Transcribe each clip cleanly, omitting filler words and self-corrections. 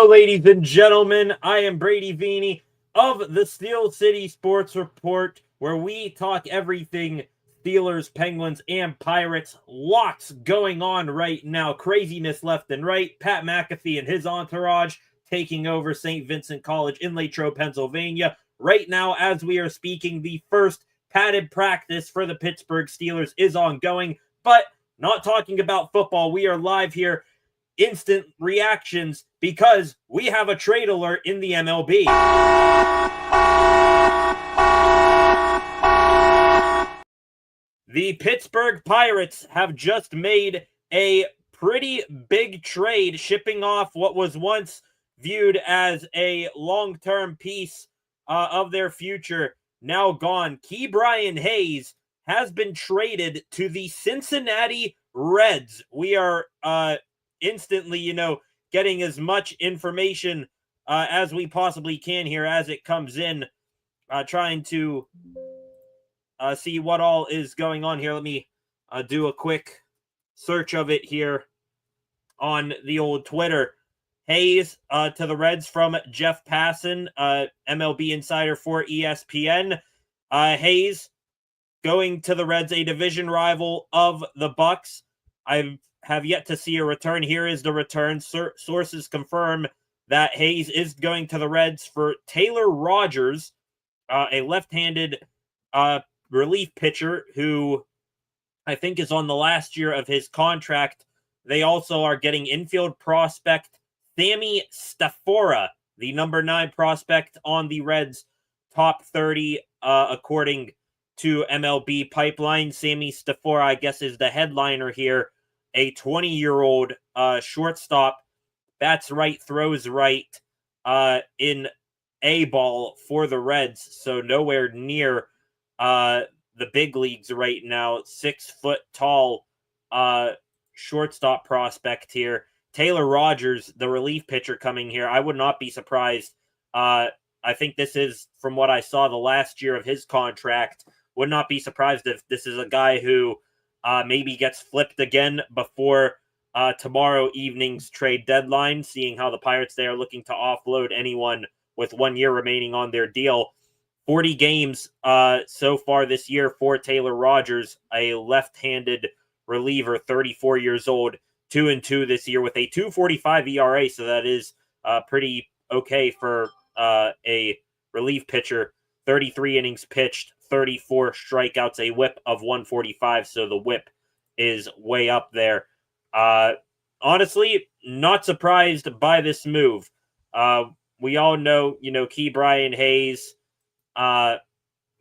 Hello, ladies and gentlemen. I am Brady Vini of the Steel City Sports Report, where we talk everything Steelers, Penguins, and Pirates. Lots going on right now. Craziness left and right. Pat McAfee and his entourage taking over St. Vincent College in Latrobe, Pennsylvania. Right now, as we are speaking, the first padded practice for the Pittsburgh Steelers is ongoing, but not talking about football. We are live here. Instant reactions because we have a trade alert in the MLB. The Pittsburgh Pirates have just made a pretty big trade, shipping off what was once viewed as a long-term piece of their future, now gone. Ke'Bryan Hayes has been traded to the Cincinnati Reds. We are instantly, getting as much information as we possibly can here as it comes in, trying to see what all is going on here. Let me do a quick search of it here on the old Twitter. Hayes to the Reds from Jeff Passan, MLB insider for ESPN. Hayes going to the Reds, a division rival of the Bucs. I have yet to see a return. Here is the return. Sources confirm that Hayes is going to the Reds for Taylor Rogers, a left-handed relief pitcher who I think is on the last year of his contract. They also are getting infield prospect Sammy Stafora, the number 9 prospect on the Reds' top 30, according to MLB Pipeline. Sammy Stafora, I guess, is the headliner here. A 20-year-old shortstop, bats right, throws right in A ball for the Reds, so nowhere near the big leagues right now. 6-foot tall shortstop prospect here. Taylor Rogers, the relief pitcher coming here. I would not be surprised. I think this is, from what I saw, the last year of his contract. Would not be surprised if this is a guy who maybe gets flipped again before tomorrow evening's trade deadline, seeing how the Pirates, they are looking to offload anyone with 1 year remaining on their deal. 40 games so far this year for Taylor Rogers, a left-handed reliever, 34 years old, 2-2 this year with a 2.45 ERA, so that is pretty okay for a relief pitcher. 33 innings pitched, 34 strikeouts, a whip of 145, so the whip is way up there. Honestly, not surprised by this move. We all know, Ke'Bryan Hayes,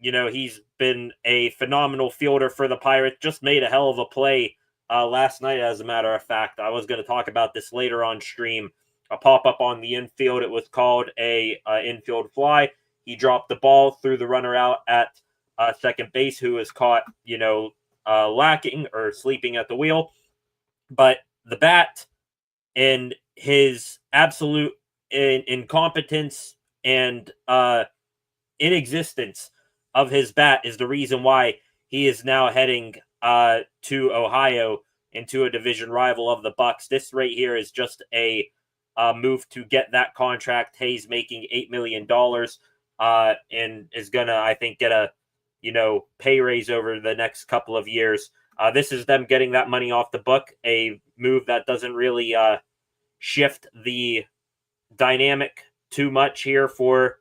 he's been a phenomenal fielder for the Pirates, just made a hell of a play last night, as a matter of fact. I was going to talk about this later on stream. A pop-up on the infield. It was called a infield fly. He dropped the ball, threw the runner out at second base, who was caught, lacking or sleeping at the wheel. But the bat and his absolute incompetence and inexistence of his bat is the reason why he is now heading to Ohio into a division rival of the Bucs. This right here is just a move to get that contract. Hayes making $8 million. And is gonna, I think, get a pay raise over the next couple of years. This is them getting that money off the book, a move that doesn't really shift the dynamic too much here for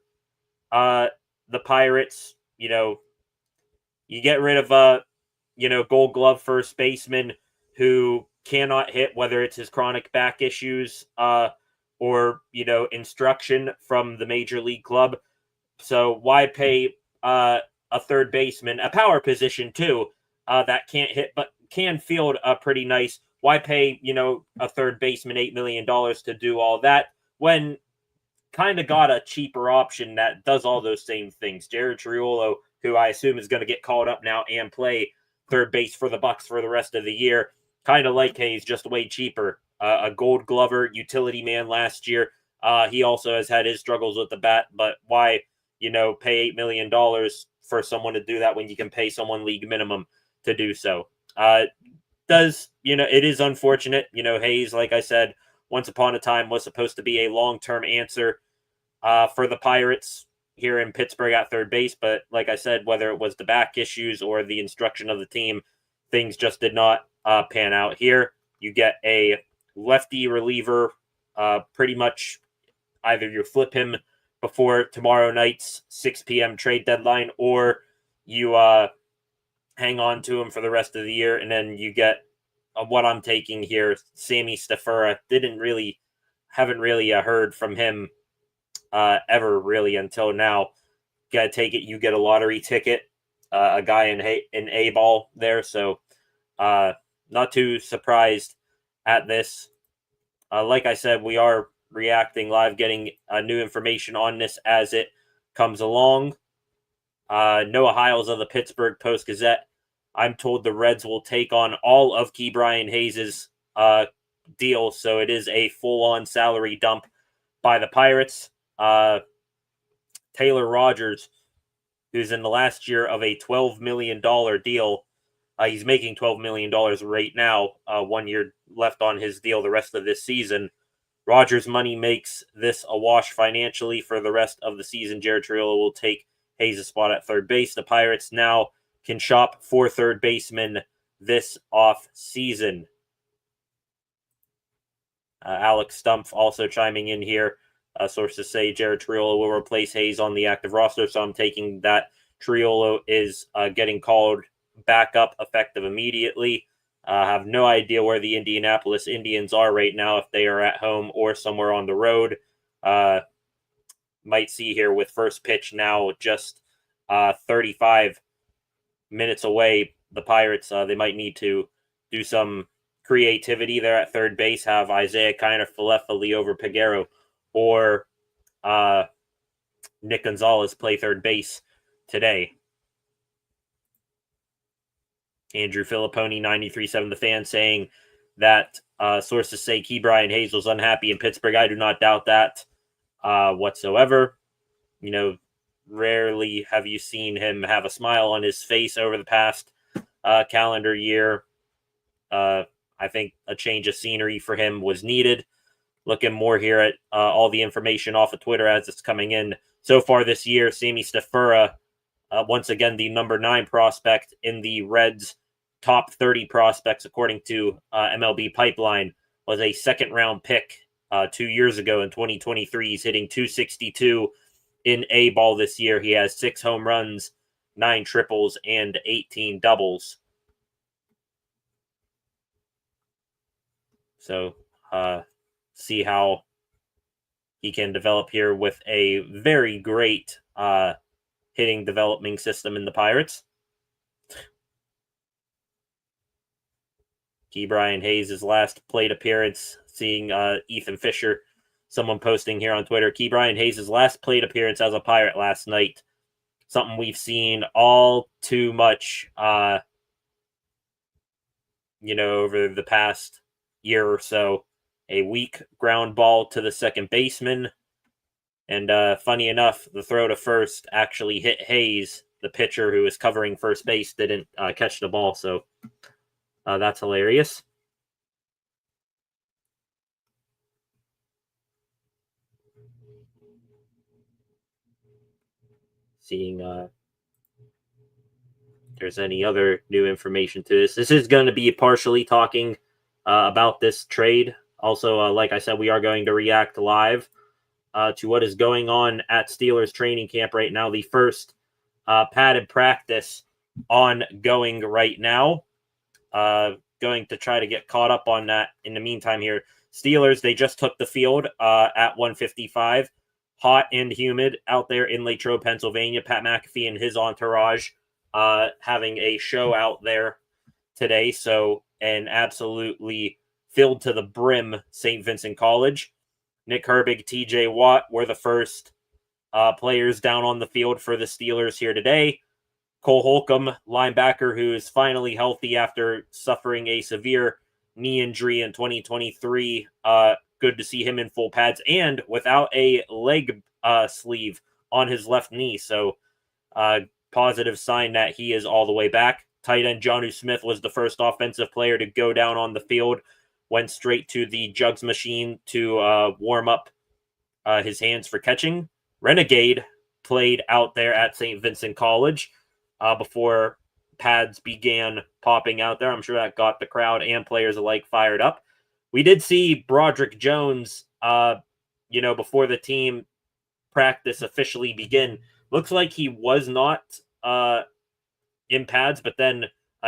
the Pirates. You get rid of a Gold Glove first baseman who cannot hit, whether it's his chronic back issues or instruction from the major league club. So why pay a third baseman, a power position too, that can't hit but can field pretty nice? Why pay, a third baseman $8 million to do all that when kind of got a cheaper option that does all those same things? Jared Triolo, who I assume is going to get called up now and play third base for the Bucs for the rest of the year, kind of like Hayes, just way cheaper. A Gold Glover utility man last year. He also has had his struggles with the bat, but why, pay $8 million for someone to do that when you can pay someone league minimum to do so? It is unfortunate. Hayes, like I said, once upon a time was supposed to be a long-term answer for the Pirates here in Pittsburgh at third base. But like I said, whether it was the back issues or the instruction of the team, things just did not pan out here. You get a lefty reliever, pretty much either you flip him before tomorrow night's 6 p.m. trade deadline, or you hang on to him for the rest of the year, and then you get what I'm taking here, Sammy Stafura. Haven't really heard from him ever really until now. Gotta take it. You get a lottery ticket, a guy in A ball there, so not too surprised at this. Like I said, we are reacting live, getting new information on this as it comes along. Noah Hiles of the Pittsburgh Post-Gazette. I'm told the Reds will take on all of Ke'Bryan Hayes' deal, so it is a full-on salary dump by the Pirates. Taylor Rogers, who's in the last year of a $12 million deal, he's making $12 million right now, 1 year left on his deal the rest of this season. Rogers' money makes this a wash financially for the rest of the season. Jared Triolo will take Hayes' spot at third base. The Pirates now can shop for third baseman this off season. Alex Stumpf also chiming in here. Sources say Jared Triolo will replace Hayes on the active roster, so I'm taking that Triolo is getting called back up effective immediately. I have no idea where the Indianapolis Indians are right now, if they are at home or somewhere on the road. Might see here with first pitch now just 35 minutes away. The Pirates, they might need to do some creativity there at third base, have Isaiah Kiner, Falefa, Liover Peguero, or Nick Gonzalez play third base today. Andrew Filipponi, 93.7 The Fan, saying that sources say Ke'Bryan Hayes was unhappy in Pittsburgh. I do not doubt that whatsoever. You know, rarely have you seen him have a smile on his face over the past calendar year. I think a change of scenery for him was needed. Looking more here at all the information off of Twitter as it's coming in. So far this year, Sammy Stafura, once again, the number 9 prospect in the Reds' top 30 prospects, according to MLB Pipeline, was a second-round pick 2 years ago in 2023. He's hitting .262 in A ball this year. He has 6 home runs, 9 triples, and 18 doubles. So, see how he can develop here with a very great hitting development system in the Pirates. Ke'Bryan Hayes' last plate appearance, seeing Ethan Fisher, someone posting here on Twitter, Ke'Bryan Hayes' last plate appearance as a Pirate last night. Something we've seen all too much, over the past year or so. A weak ground ball to the second baseman. And funny enough, the throw to first actually hit Hayes. The pitcher who was covering first base didn't catch the ball, so that's hilarious. Seeing if there's any other new information to this. This is going to be partially talking about this trade. Also, like I said, we are going to react live to what is going on at Steelers training camp right now. The first padded practice ongoing right now. Going to try to get caught up on that in the meantime here. Steelers, they just took the field at 1:55. Hot and humid out there in Latrobe, Pennsylvania. Pat McAfee and his entourage having a show out there today. So, an absolutely filled to the brim St. Vincent College. Nick Herbig, TJ Watt were the first players down on the field for the Steelers here today. Cole Holcomb, linebacker, who is finally healthy after suffering a severe knee injury in 2023. Good to see him in full pads and without a leg sleeve on his left knee. So positive sign that he is all the way back. Tight end Jonnu Smith was the first offensive player to go down on the field went straight to the jugs machine to warm up his hands for catching. Renegade played out there at St. Vincent College before pads began popping out there. I'm sure that got the crowd and players alike fired up. We did see Broderick Jones, before the team practice officially begin. Looks like he was not in pads, but then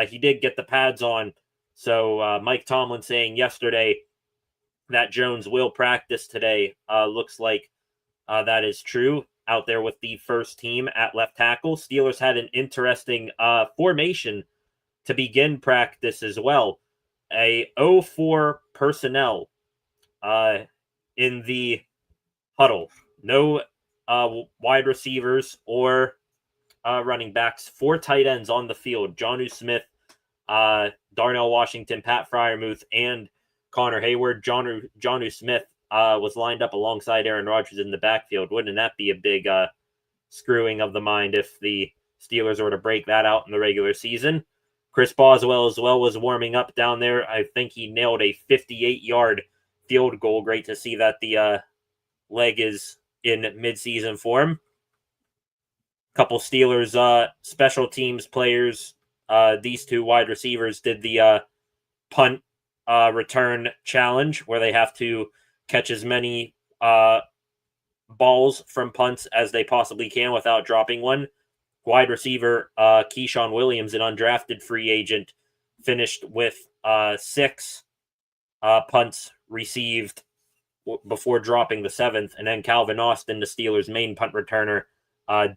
he did get the pads on. So Mike Tomlin saying yesterday that Jones will practice today. Looks like that is true out there with the first team at left tackle. Steelers had an interesting formation to begin practice as well. A 0-4 personnel in the huddle. No wide receivers or running backs. 4 tight ends on the field. Jonnu Smith, Darnell Washington, Pat Freiermuth, and Connor Hayward. Jonnu Smith was lined up alongside Aaron Rodgers in the backfield. Wouldn't that be a big screwing of the mind if the Steelers were to break that out in the regular season? Chris Boswell as well was warming up down there. I think he nailed a 58-yard field goal. Great to see that the leg is in midseason form. Couple Steelers special teams players. These 2 wide receivers did the punt return challenge where they have to catch as many balls from punts as they possibly can without dropping one. Wide receiver Keyshawn Williams, an undrafted free agent, finished with 6 punts received before dropping the 7th. And then Calvin Austin, the Steelers' main punt returner,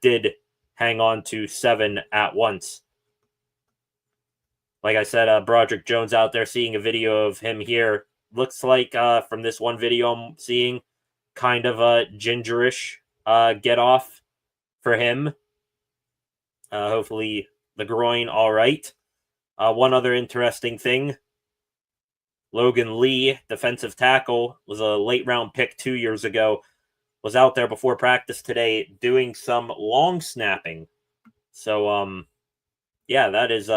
did hang on to 7 at once. Like I said, Broderick Jones out there, seeing a video of him here. Looks like from this one video I'm seeing, kind of a gingerish get off for him. Hopefully the groin all right. One other interesting thing. Logan Lee, defensive tackle, was a late round pick 2 years ago. Was out there before practice today doing some long snapping. So, that is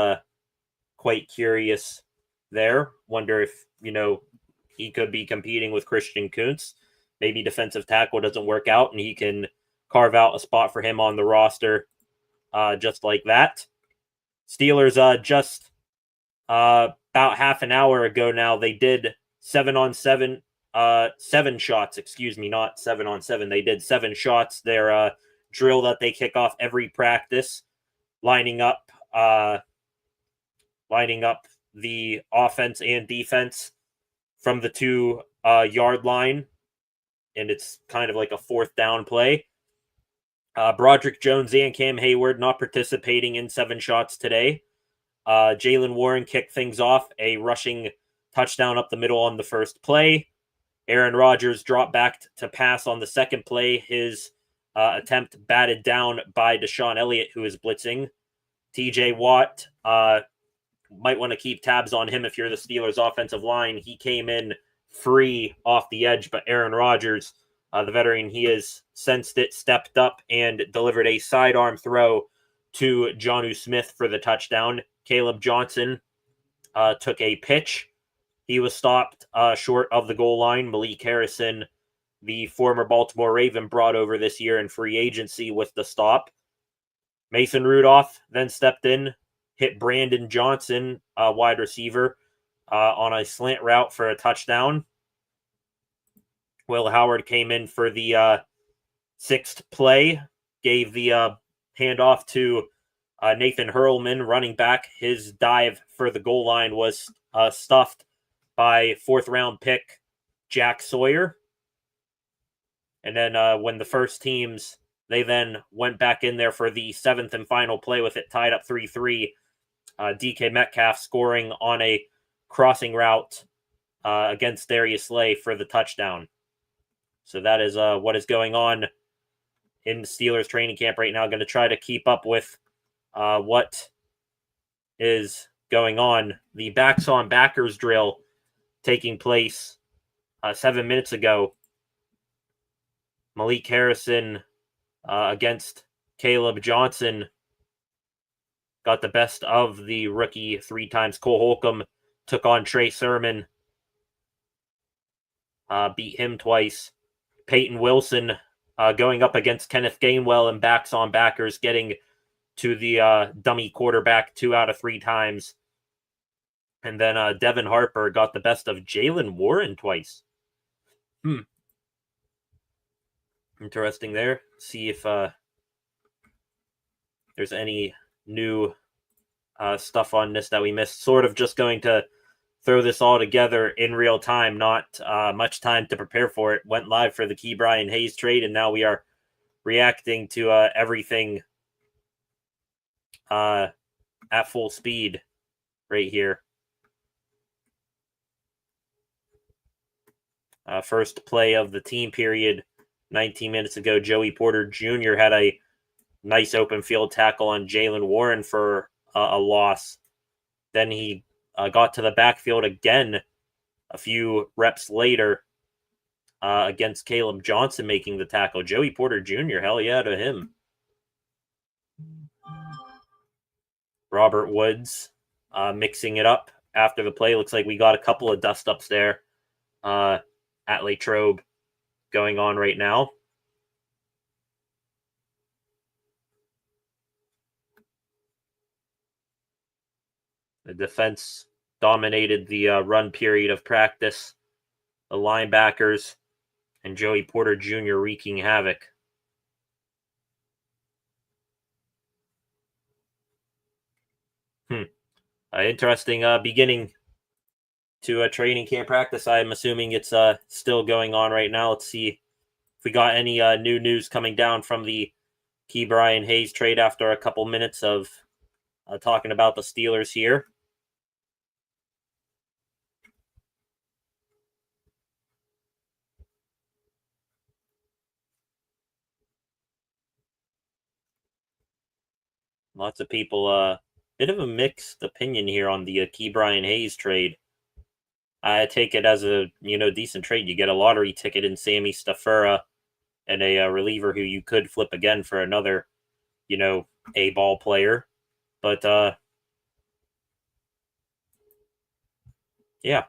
quite curious there. Wonder if, he could be competing with Christian Kuntz. Maybe defensive tackle doesn't work out and he can carve out a spot for him on the roster just like that. Steelers just about half an hour ago now, they did 7 shots, not 7-on-7. They did 7 shots. Their drill that they kick off every practice, lining up the offense and defense from the 2-yard line, and it's kind of like a 4th down play. Broderick Jones and Cam Hayward not participating in 7 shots today. Jaylen Warren kicked things off, a rushing touchdown up the middle on the first play. Aaron Rodgers dropped back to pass on the second play. His attempt batted down by Deshaun Elliott, who is blitzing. TJ Watt, might want to keep tabs on him if you're the Steelers' offensive line. He came in free off the edge, but Aaron Rodgers, the veteran he is, sensed it, stepped up, and delivered a sidearm throw to Jonnu Smith for the touchdown. Caleb Johnson took a pitch. He was stopped short of the goal line. Malik Harrison, the former Baltimore Raven, brought over this year in free agency with the stop. Mason Rudolph then stepped in, hit Brandon Johnson, wide receiver, on a slant route for a touchdown. Will Howard came in for the 6th play, gave the handoff to Nathan Hurlman, running back. His dive for the goal line was stuffed by 4th-round pick Jack Sawyer. And then when the first teams, they then went back in there for the 7th and final play with it tied up 3-3. DK Metcalf scoring on a crossing route against Darius Slay for the touchdown. So that is what is going on in the Steelers training camp right now. Going to try to keep up with what is going on. The backs on backers drill taking place 7 minutes ago. Malik Harrison against Caleb Johnson got the best of the rookie 3 times. Cole Holcomb took on Trey Sermon. beat him twice. Peyton Wilson going up against Kenneth Gainwell and backs on backers, getting to the dummy quarterback 2 out of 3 times. And then Devin Harper got the best of Jaylen Warren twice. Interesting there. See if there's any new stuff on this that we missed. Sort of just going to throw this all together in real time. Not much time to prepare for it. Went live for the Ke'Bryan Hayes trade, and now we are reacting to everything at full speed right here. First play of the team period 19 minutes ago. Joey Porter Jr. had a nice open field tackle on Jaylen Warren for a loss. Then he got to the backfield again a few reps later against Caleb Johnson making the tackle. Joey Porter Jr., hell yeah to him. Robert Woods mixing it up after the play. Looks like we got a couple of dust-ups there at Latrobe going on right now. The defense dominated the run period of practice. The linebackers and Joey Porter Jr. wreaking havoc. Interesting beginning to a training camp practice. I'm assuming it's still going on right now. Let's see if we got any new news coming down from the Ke'Bryan Hayes trade after a couple minutes of talking about the Steelers here. Lots of people, bit of a mixed opinion here on the Ke'Bryan Hayes trade. I take it as a decent trade. You get a lottery ticket in Sammy Stafura and a reliever who you could flip again for another, A ball player. But yeah.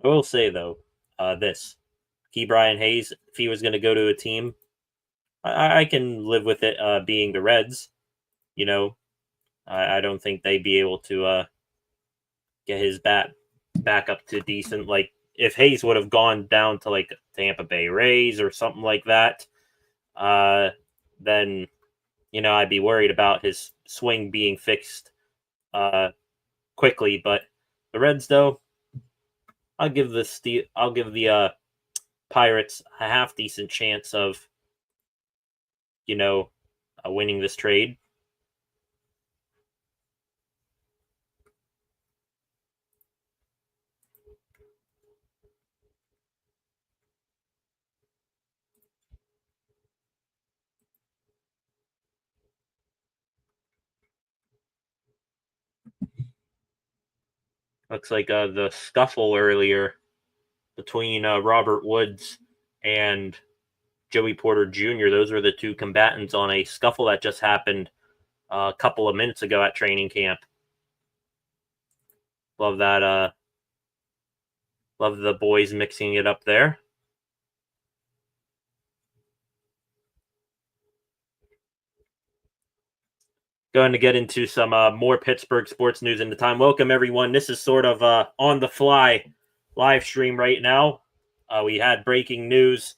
I will say though, this Ke'Bryan Hayes, if he was going to go to a team, I can live with it being the Reds. I don't think they'd be able to get his bat back up to decent. Like if Hayes would have gone down to like Tampa Bay Rays or something like that, then I'd be worried about his swing being fixed quickly. But the Reds, though, I'll give the Pirates a half decent chance of winning this trade. Looks like the scuffle earlier between Robert Woods and Joey Porter Jr. Those were the two combatants on a scuffle that just happened a couple of minutes ago at training camp. Love that. Love the boys mixing it up there. Going to get into some more Pittsburgh sports news in the time. Welcome, everyone. This is sort of on the fly live stream right now. We had breaking news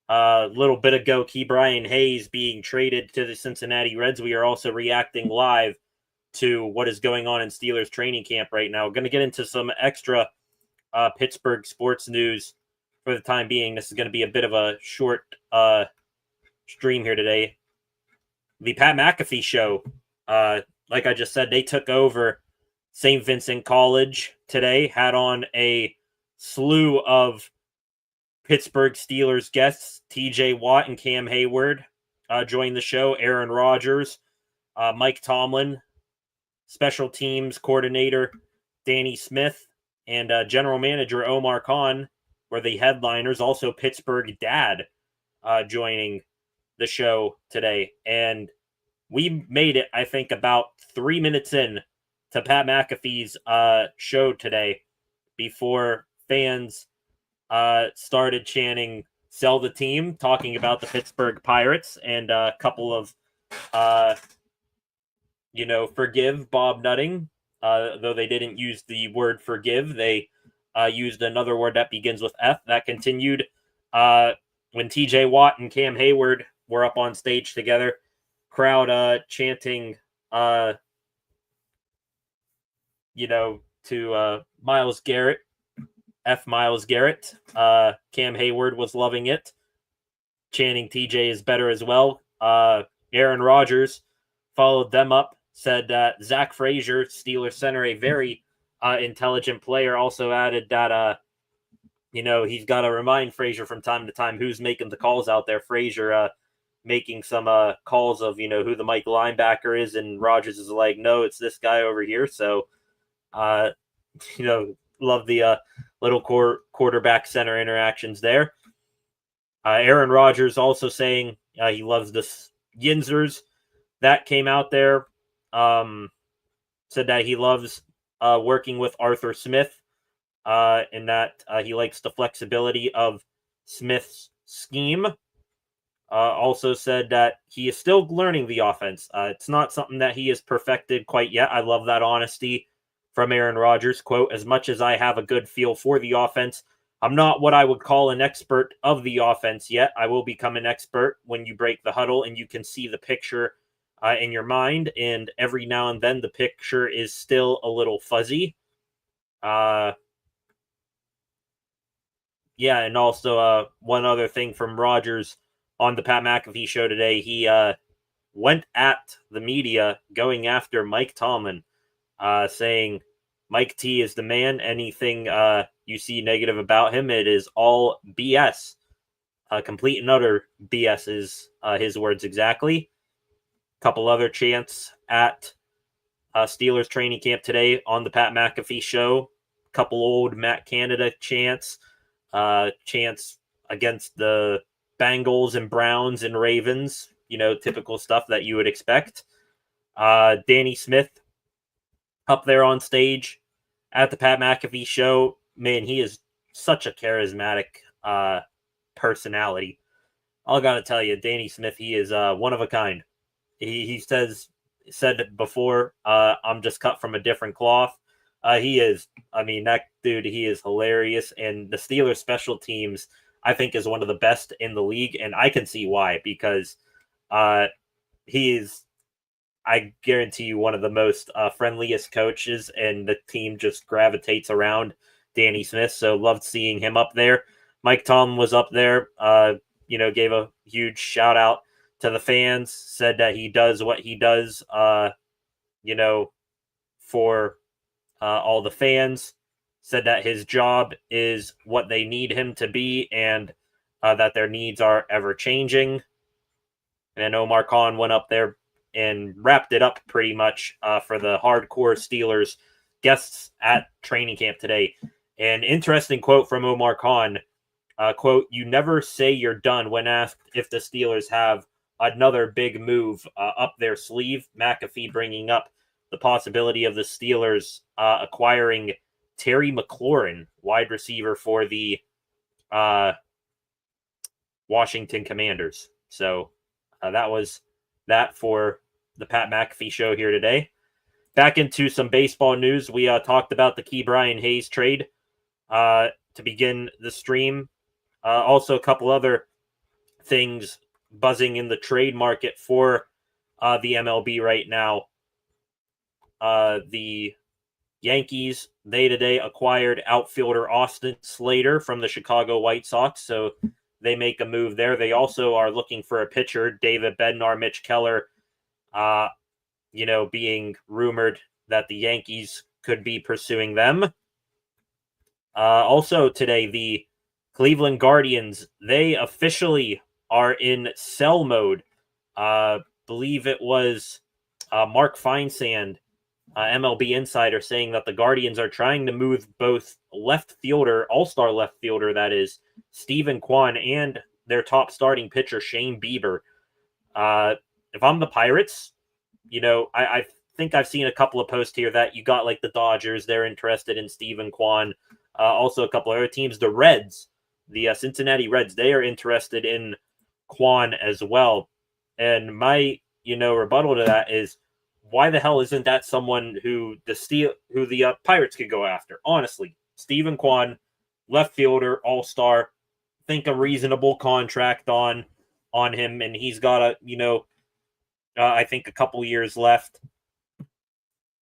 a little bit ago. Ke'Bryan Hayes being traded to the Cincinnati Reds. We are also reacting live to what is going on in Steelers training camp right now. We're going to get into some extra Pittsburgh sports news for the time being. This is going to be a bit of a short stream here today. The Pat McAfee show. Like I just said, they took over St. Vincent College today, had on a slew of Pittsburgh Steelers guests. TJ Watt and Cam Hayward joined the show. Aaron Rodgers, Mike Tomlin, special teams coordinator Danny Smith, and general manager Omar Khan were the headliners. Also, Pittsburgh Dad joining the show today. And we made it, I think, about 3 minutes in to Pat McAfee's show today before fans started chanting "Sell the team," talking about the Pittsburgh Pirates, and a couple of forgive Bob Nutting. Though they didn't use the word forgive, they used another word that begins with F. That continued when TJ Watt and Cam Hayward were up on stage together. Crowd chanting, to Myles Garrett, F. Myles Garrett. Cam Hayward was loving it, chanting TJ is better as well. Aaron Rodgers followed them up, said that Zach Frazier, Steelers center, a very intelligent player, also added that he's got to remind Frazier from time to time who's making the calls out there. Frazier making some calls of who the Mike linebacker is, and Rodgers is like, no, it's this guy over here. So love the little quarterback center interactions there. Aaron Rodgers also saying he loves the Yinzers that came out there. Said that he loves working with Arthur Smith, and that he likes the flexibility of Smith's scheme. Also said that he is still learning the offense. It's not something that he has perfected quite yet. I love that honesty from Aaron Rodgers. Quote, as much as I have a good feel for the offense, I'm not what I would call an expert of the offense yet. I will become an expert when you break the huddle and you can see the picture in your mind. And every now and then the picture is still a little fuzzy. And also one other thing from Rodgers on the Pat McAfee show today, he went at the media going after Mike Tomlin, saying Mike T is the man. Anything you see negative about him, it is all BS. Complete and utter BS is his words exactly. Couple other chants at Steelers training camp today on the Pat McAfee show. Couple old Matt Canada chants. Chants against the Bengals and Browns and Ravens, typical stuff that you would expect. Danny Smith up there on stage at the Pat McAfee show. Man, he is such a charismatic personality. I gotta tell you, Danny Smith, he is one of a kind. He said it before, I'm just cut from a different cloth. He is, that dude, he is hilarious. And the Steelers special teams, I think, is one of the best in the league. And I can see why, because he is, I guarantee you, one of the most friendliest coaches, and the team just gravitates around Danny Smith. So loved seeing him up there. Mike Tomlin was up there, gave a huge shout out to the fans, said that he does what he does, for all the fans, said that his job is what they need him to be, and that their needs are ever changing. And Omar Khan went up there and wrapped it up pretty much for the hardcore Steelers guests at training camp today. An interesting quote from Omar Khan, quote, you never say you're done when asked if the Steelers have another big move up their sleeve. McAfee bringing up the possibility of the Steelers acquiring Terry McLaurin, wide receiver for the Washington Commanders. So that was that for the Pat McAfee show here today. Back into some baseball news. We talked about the Key Brian Hayes trade to begin the stream. Also, a couple other things buzzing in the trade market for the MLB right now. The Yankees, they today acquired outfielder Austin Slater from the Chicago White Sox, so they make a move there. They also are looking for a pitcher, David Bednar, Mitch Keller, being rumored that the Yankees could be pursuing them. Also today, the Cleveland Guardians, they officially are in sell mode. Believe it was Mark Feinsand, MLB Insider, saying that the Guardians are trying to move both left fielder, all-star left fielder, that is, Stephen Kwan, and their top starting pitcher, Shane Bieber. If I'm the Pirates, I think I've seen a couple of posts here that you got like the Dodgers, they're interested in Steven Kwan. Also, a couple other teams, the Reds, the Cincinnati Reds, they are interested in Kwan as well. And my, rebuttal to that is, why the hell isn't that someone who the Pirates could go after? Honestly, Steven Kwan, left fielder, all-star, think a reasonable contract on him, and he's got I think a couple years left.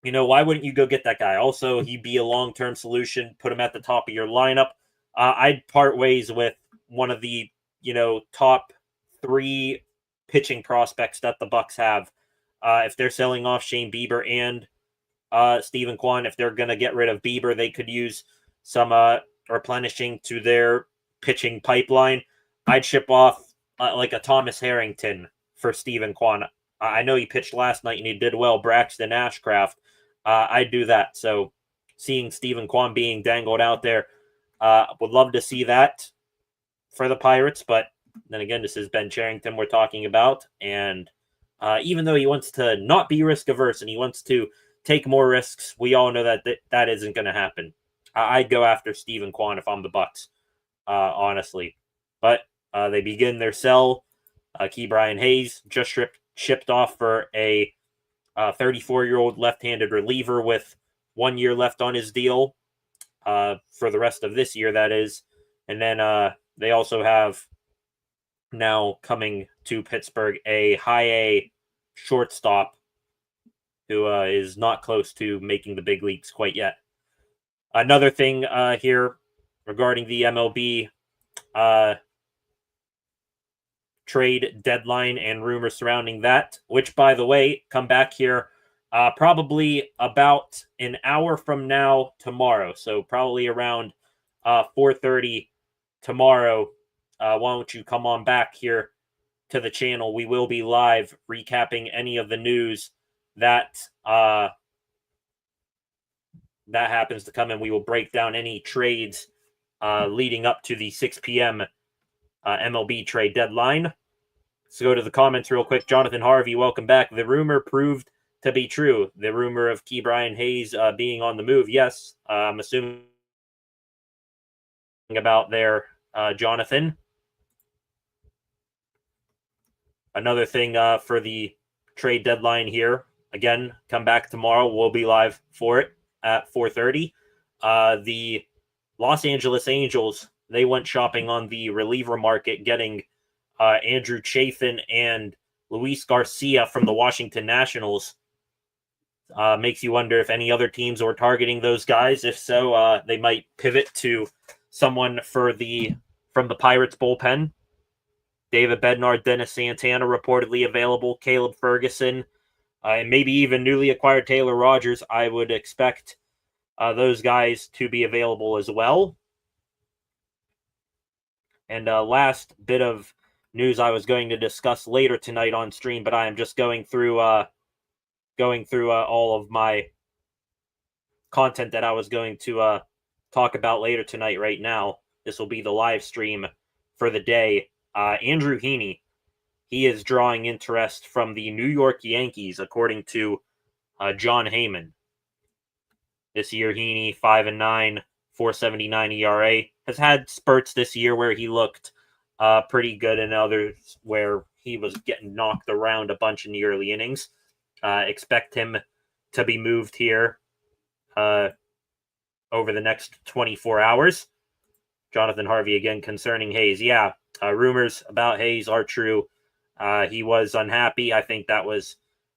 Why wouldn't you go get that guy? Also, he'd be a long-term solution. Put him at the top of your lineup. I'd part ways with one of the, top 3 pitching prospects that the Bucs have. If they're selling off Shane Bieber and Steven Kwan, if they're going to get rid of Bieber, they could use some replenishing to their pitching pipeline. I'd ship off like a Thomas Harrington for Steven Kwan. I know he pitched last night and he did well. Braxton Ashcraft. I'd do that. So seeing Steven Kwan being dangled out there, would love to see that for the Pirates. But then again, this is Ben Cherington we're talking about. And even though he wants to not be risk averse and he wants to take more risks, we all know that isn't going to happen. I'd go after Steven Kwan if I'm the Bucs, honestly. But they begin their sell. Ke'Bryan Hayes just shipped off for a 34-year-old left-handed reliever with 1 year left on his deal for the rest of this year, that is. And then they also have now coming to Pittsburgh a high-A shortstop who is not close to making the big leagues quite yet. Another thing here regarding the MLB trade deadline and rumors surrounding that, which, by the way, come back here probably about an hour from now tomorrow. So probably around 4:30 tomorrow. Why don't you come on back here to the channel? We will be live recapping any of the news that happens to come in. We will break down any trades leading up to the 6 p.m. MLB trade deadline. Let's go to the comments real quick. Jonathan Harvey, welcome back. The rumor proved to be true. The rumor of Ke'Bryan Hayes being on the move. Yes, I'm assuming about there, Jonathan. Another thing for the trade deadline here. Again, come back tomorrow. We'll be live for it at 4:30. The Los Angeles Angels, they went shopping on the reliever market, getting Andrew Chafin and Luis Garcia from the Washington Nationals. Makes you wonder if any other teams were targeting those guys. If so, they might pivot to someone from the Pirates bullpen. David Bednar, Dennis Santana reportedly available, Caleb Ferguson, and maybe even newly acquired Taylor Rogers. I would expect those guys to be available as well. And last bit of news I was going to discuss later tonight on stream, but I am just going through all of my content that I was going to talk about later tonight right now. This will be the live stream for the day. Andrew Heaney, he is drawing interest from the New York Yankees, according to John Heyman. This year, Heaney, 5-9, 4.79 ERA, has had spurts this year where he looked pretty good and others where he was getting knocked around a bunch in the early innings. Expect him to be moved here over the next 24 hours. Jonathan Harvey again concerning Hayes. Yeah, rumors about Hayes are true. He was unhappy. I think that was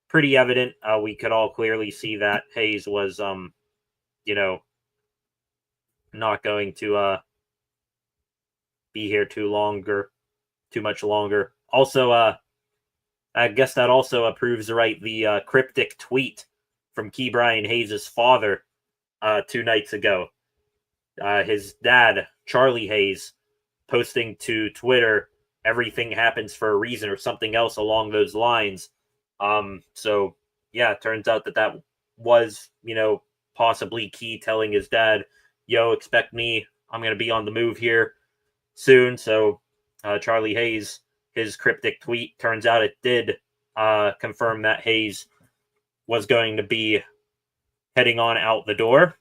pretty evident. We could all clearly see that Hayes was, not going to be here too much longer. Also, I guess that also proves the cryptic tweet from Ke'Bryan Hayes' father 2 nights ago. His dad, Charlie Hayes, posting to Twitter, everything happens for a reason or something else along those lines. So, yeah, it turns out that was, possibly Key telling his dad, yo, expect me. I'm going to be on the move here soon. So Charlie Hayes, his cryptic tweet, turns out it did confirm that Hayes was going to be heading on out the door.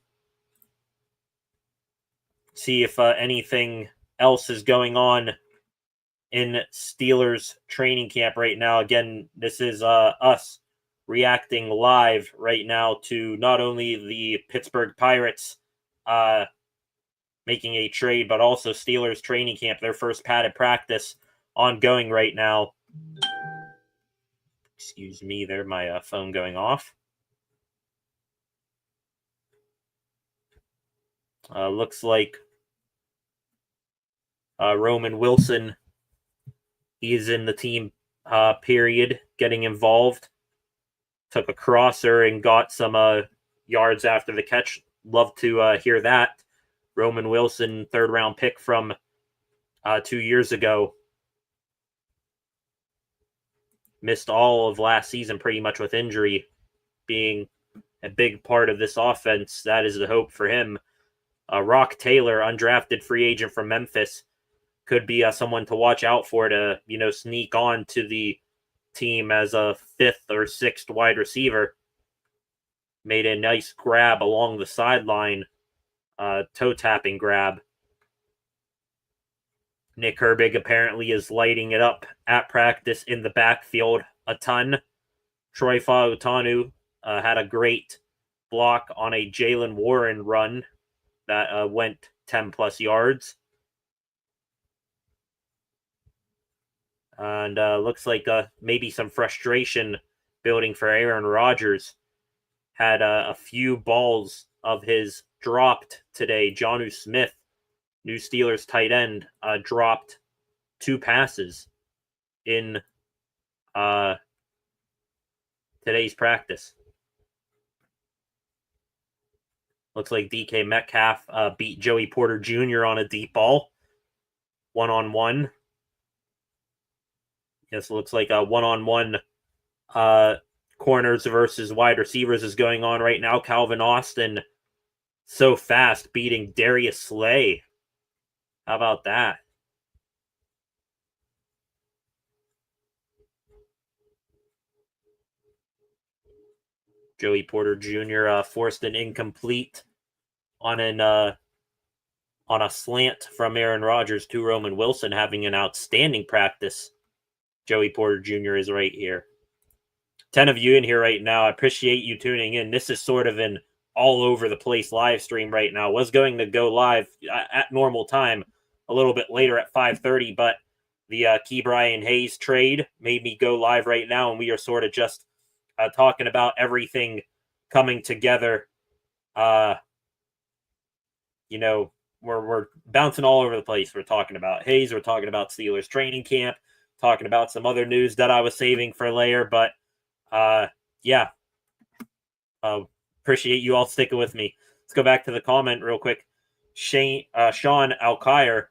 See if anything else is going on in Steelers training camp right now. Again, this is us reacting live right now to not only the Pittsburgh Pirates making a trade, but also Steelers training camp, their first padded practice ongoing right now. Excuse me, there, my phone going off. Looks like Roman Wilson, he is in the team period, getting involved. Took a crosser and got some yards after the catch. Love to hear that. Roman Wilson, third-round pick from 2 years ago. Missed all of last season pretty much with injury, being a big part of this offense. That is the hope for him. Rock Taylor, undrafted free agent from Memphis, could be someone to watch out for to, sneak on to the team as a 5th or 6th wide receiver. Made a nice grab along the sideline, toe-tapping grab. Nick Herbig apparently is lighting it up at practice in the backfield a ton. Troy Fautanu had a great block on a Jaylen Warren run that went 10-plus yards. And looks like maybe some frustration building for Aaron Rodgers. Had a few balls of his dropped today. Jonnu Smith, new Steelers tight end, dropped 2 passes in today's practice. Looks like DK Metcalf beat Joey Porter Jr. on a deep ball. 1-on-1. Yes, looks like a 1-on-1 corners versus wide receivers is going on right now. Calvin Austin, so fast, beating Darius Slay. How about that? Joey Porter Jr. Forced an incomplete on a slant from Aaron Rodgers to Roman Wilson, having an outstanding practice. Joey Porter Jr. is right here. 10 of you in here right now. I appreciate you tuning in. This is sort of an all over the place live stream right now. Was going to go live at normal time a little bit later at 5:30, but the Ke'Bryan Hayes trade made me go live right now, and we are sort of just talking about everything coming together. We're bouncing all over the place. We're talking about Hayes. We're talking about Steelers training camp. Talking about some other news that I was saving for later, but appreciate you all sticking with me. Let's go back to the comment real quick. Sean Alkire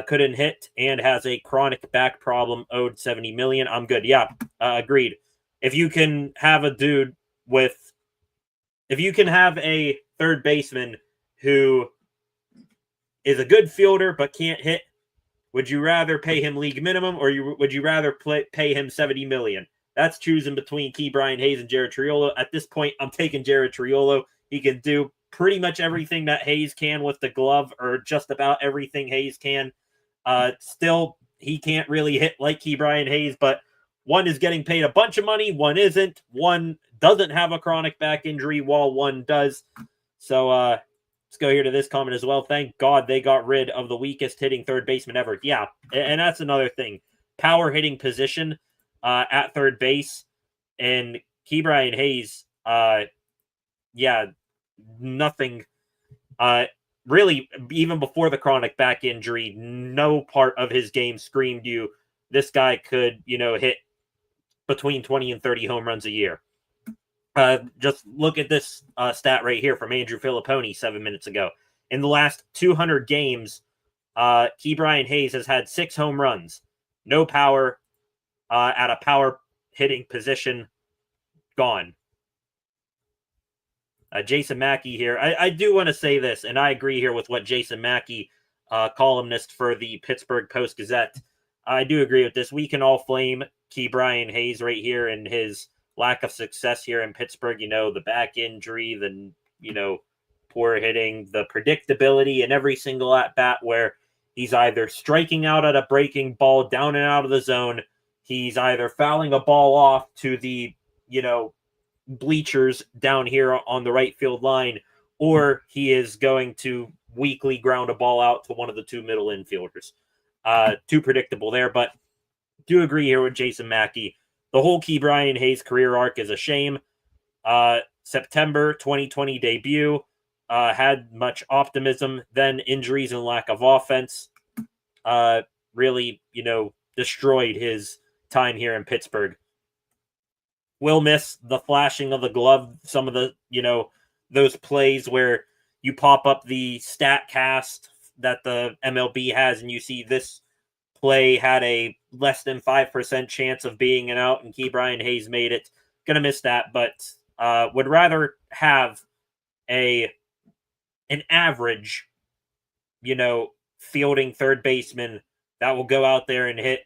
couldn't hit and has a chronic back problem, owed $70 million. I'm good. Yeah, agreed. If you can have a third baseman who is a good fielder but can't hit, would you rather pay him league minimum, or would you rather pay him $70 million? That's choosing between Ke'Bryan Hayes and Jared Triolo. At this point, I'm taking Jared Triolo. He can do pretty much everything that Hayes can with the glove, or just about everything Hayes can. Still, he can't really hit like Ke'Bryan Hayes, but one is getting paid a bunch of money. One isn't. One doesn't have a chronic back injury, while one does. So, let's go here to this comment as well. Thank God they got rid of the weakest hitting third baseman ever. Yeah, and that's another thing. Power hitting position at third base. And Ke'Bryan Hayes, nothing. Really, even before the chronic back injury, no part of his game screamed you, this guy could, hit between 20 and 30 home runs a year. Just look at this stat right here from Andrew Filipponi 7 minutes ago. In the last 200 games, Ke'Bryan Hayes has had 6 home runs. No power at a power hitting position. Gone. Jason Mackey here. I do want to say this, and I agree here with what Jason Mackey, columnist for the Pittsburgh Post-Gazette, I do agree with this. We can all flame Ke'Bryan Hayes right here in his lack of success here in Pittsburgh. The back injury, the, poor hitting, the predictability in every single at bat where he's either striking out at a breaking ball down and out of the zone, he's either fouling a ball off to the, bleachers down here on the right field line, or he is going to weakly ground a ball out to one of the two middle infielders. Too predictable there, but do agree here with Jason Mackey. The whole Ke'Bryan Hayes career arc is a shame. September 2020 debut, had much optimism, then injuries and lack of offense really, destroyed his time here in Pittsburgh. Will miss the flashing of the glove, some of the, those plays where you pop up the stat cast that the MLB has and you see this play had a less than 5% chance of being an out and Ke'Bryan Hayes made it. Gonna miss that, but would rather have an average, fielding third baseman that will go out there and hit,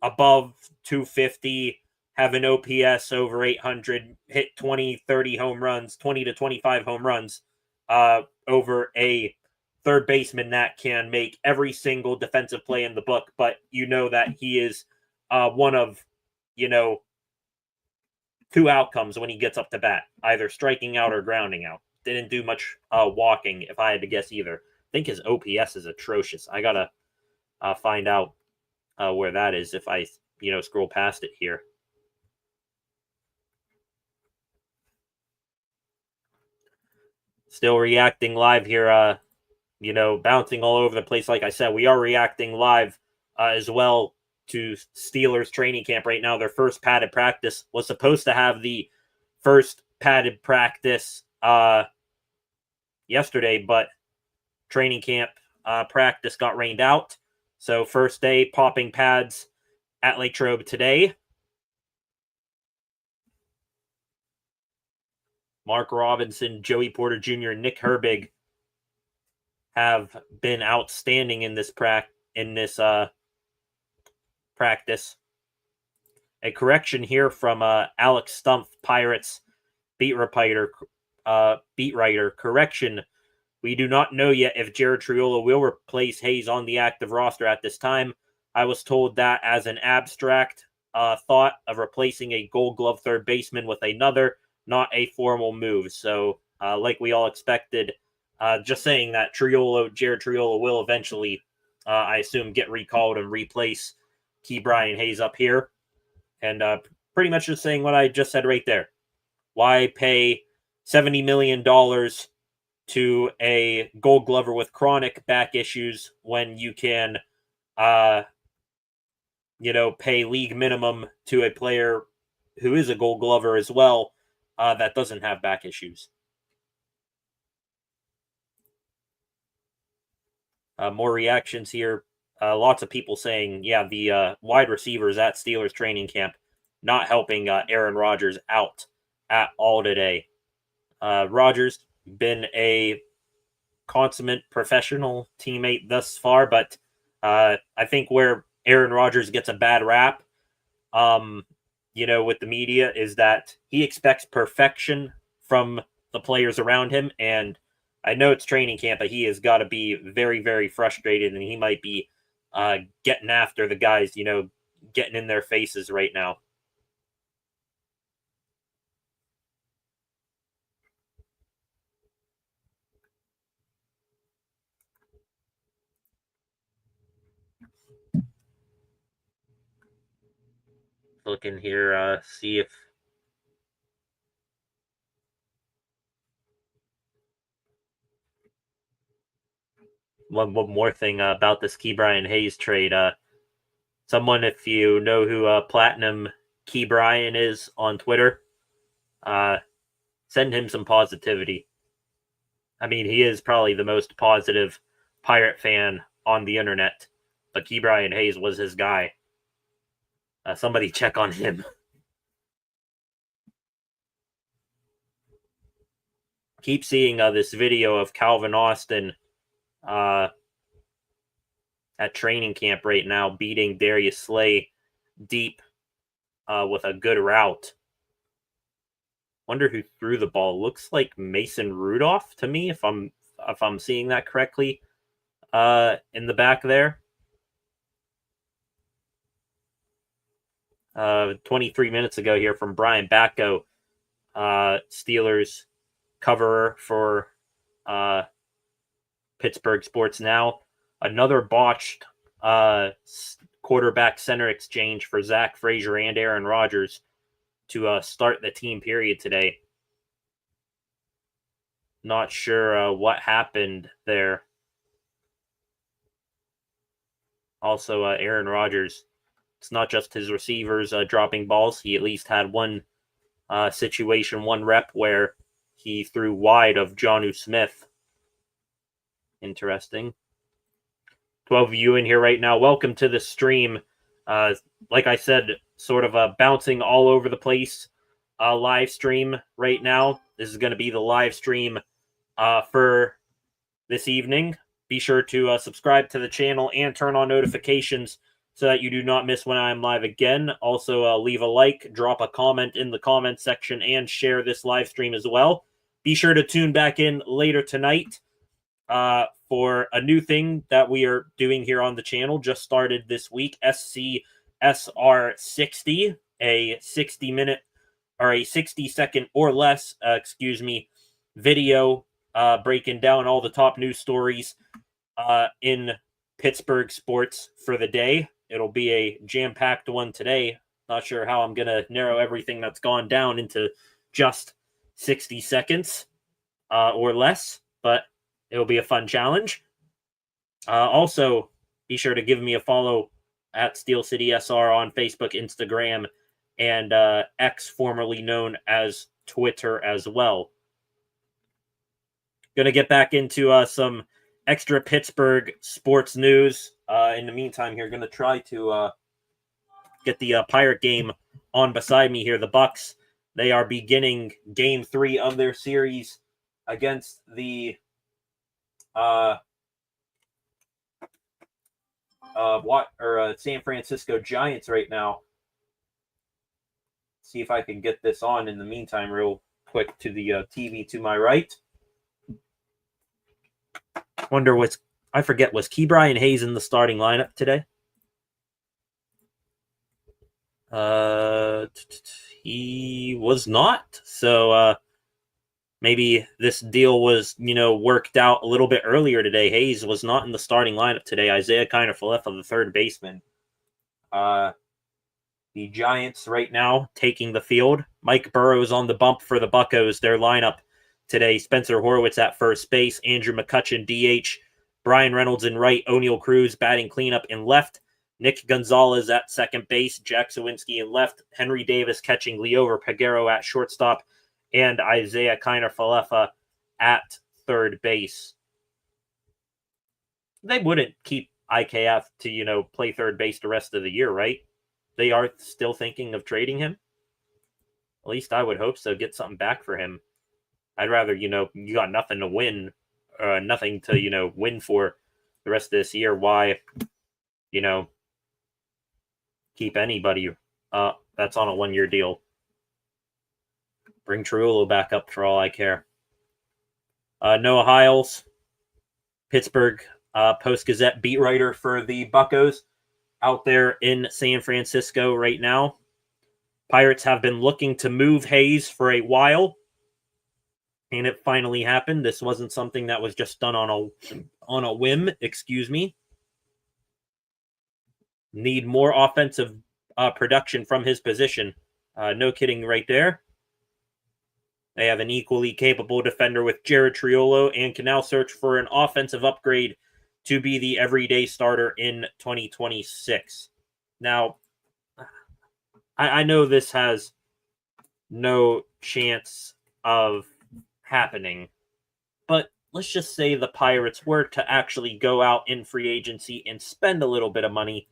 above 250, have an OPS over 800, hit 20, 30 home runs, 20 to 25 home runs over a third baseman that can make every single defensive play in the book, but that he is one of, two outcomes when he gets up to bat, either striking out or grounding out. Didn't do much walking, if I had to guess either. I think his OPS is atrocious. I gotta find out where that is if I, scroll past it here. Still reacting live here, bouncing all over the place. Like I said, we are reacting live as well to Steelers training camp right now. Their first padded practice was supposed to have the first padded practice yesterday, but training camp practice got rained out. So first day popping pads at Latrobe today. Mark Robinson, Joey Porter Jr., and Nick Herbig have been outstanding in this practice. A correction here from Alex Stumpf, Pirates beat writer. Correction: we do not know yet if Jared Triolo will replace Hayes on the active roster at this time. I was told that as an abstract thought of replacing a Gold Glove third baseman with another, not a formal move. So, like we all expected, just saying that Jared Triolo will eventually, I assume, get recalled and replace Ke'Bryan Hayes up here. And pretty much just saying what I just said right there. Why pay $70 million to a Gold Glover with chronic back issues when you can, pay league minimum to a player who is a Gold Glover as well, that doesn't have back issues? More reactions here. Lots of people saying, yeah, the wide receivers at Steelers training camp not helping Aaron Rodgers out at all today. Rodgers been a consummate professional teammate thus far, but I think where Aaron Rodgers gets a bad rap, with the media, is that he expects perfection from the players around him. And I know it's training camp, but he has got to be very, very frustrated, and he might be getting after the guys, getting in their faces right now. Looking here, see if one more thing about this Ke'Bryan Hayes trade. Someone, if you know who Platinum Ke'Bryan is on Twitter, send him some positivity. I mean, he is probably the most positive Pirate fan on the internet, but Ke'Bryan Hayes was his guy. Somebody check on him. Keep seeing this video of Calvin Austin at training camp right now, beating Darius Slay deep with a good route. Wonder who threw the ball. Looks like Mason Rudolph to me, if I'm seeing that correctly. In the back there. 23 minutes ago here from Brian Batko, Steelers coverer for Pittsburgh Sports Now. Another botched quarterback center exchange for Zach Frazier and Aaron Rodgers to start the team period today. Not sure what happened there. Also, Aaron Rodgers, it's not just his receivers dropping balls. He at least had one situation, one rep where he threw wide of Jonnu Smith. Interesting. 12 of you in here right now. Welcome to the stream. Like I said, sort of bouncing all over the place live stream right now. This is going to be the live stream for this evening. Be sure to subscribe to the channel and turn on notifications so that you do not miss when I'm live again. Also, leave a like, drop a comment in the comment section, and share this live stream as well. Be sure to tune back in later tonight for a new thing that we are doing here on the channel. Just started this week, SCSR 60, a 60-minute or a 60-second or less, video breaking down all the top news stories in Pittsburgh sports for the day. It'll be a jam-packed one today. Not sure how I'm going to narrow everything that's gone down into just 60 seconds or less, but it'll be a fun challenge. Also, be sure to give me a follow at Steel City SR on Facebook, Instagram, and X, formerly known as Twitter as well. Going to get back into some extra Pittsburgh sports news. In the meantime, here, going to try to get the Pirate game on beside me here. The Bucs, they are beginning Game 3 of their series against the San Francisco Giants right now. See if I can get this on in the meantime real quick to the TV to my right. Wonder was Key Brian Hayes in the starting lineup today? He was not. So maybe this deal was, worked out a little bit earlier today. Hayes was not in the starting lineup today. Isaiah Kiner-Falefa, the third baseman. The Giants right now taking the field. Mike Burrows on the bump for the Buccos. Their lineup today: Spencer Horwitz at first base, Andrew McCutchen DH, Brian Reynolds in right, O'Neal Cruz batting cleanup in left, Nick Gonzalez at second base, Jack Sawinski in left, Henry Davis catching, Liover Peguero at shortstop, and Isaiah Kiner-Falefa at third base. They wouldn't keep IKF to, play third base the rest of the year, right? They are still thinking of trading him? At least I would hope so. Get something back for him. I'd rather, you got nothing to win, nothing to, win for the rest of this year. Why, keep anybody that's on a one-year deal? Bring Trujillo back up for all I care. Noah Hiles, Pittsburgh Post-Gazette beat writer for the Buccos, out there in San Francisco right now. Pirates have been looking to move Hayes for a while, and it finally happened. This wasn't something that was just done on a whim. Need more offensive production from his position. No kidding right there. They have an equally capable defender with Jared Triolo and can now search for an offensive upgrade to be the everyday starter in 2026. Now, I know this has no chance of happening, but let's just say the Pirates were to actually go out in free agency and spend a little bit of money.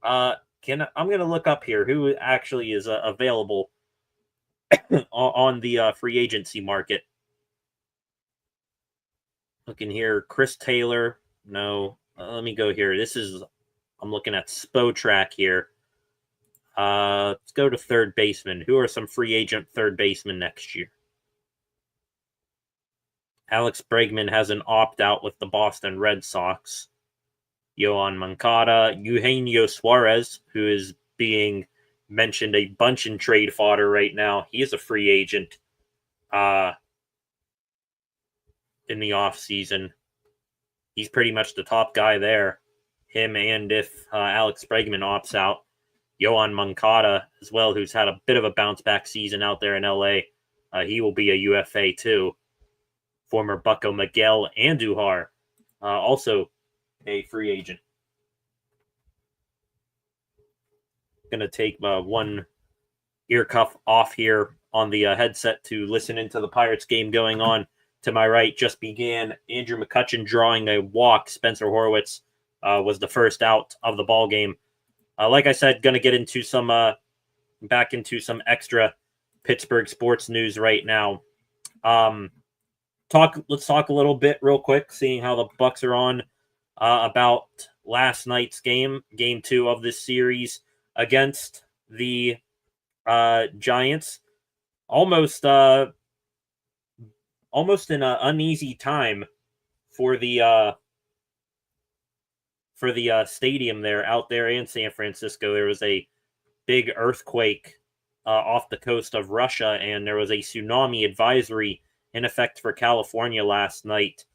I'm going to look up here who actually is available on the free agency market. Looking here, Chris Taylor. No, let me go here. I'm looking at Spotrac here. Let's go to third baseman. Who are some free agent third basemen next year? Alex Bregman has an opt-out with the Boston Red Sox. Yoan Moncada, Eugenio Suarez, who is being mentioned a bunch in trade fodder right now. He is a free agent in the offseason. He's pretty much the top guy there. Him, and if Alex Bregman opts out, Yoan Moncada as well, who's had a bit of a bounce-back season out there in LA. He will be a UFA too. Former Bucko Miguel Andujar, also a free agent. Going to take one ear cuff off here on the headset to listen into the Pirates game going on. To my right just began Andrew McCutchen drawing a walk. Spencer Horwitz was the first out of the ball game. Like I said, going to get into some back into some extra Pittsburgh sports news right now. Let's talk a little bit real quick, seeing how the Bucs are on about last night's game 2 of this series against the Giants. Almost in an uneasy time for the stadium there out there in San Francisco. There was a big earthquake off the coast of Russia, and there was a tsunami advisory in effect for California last night,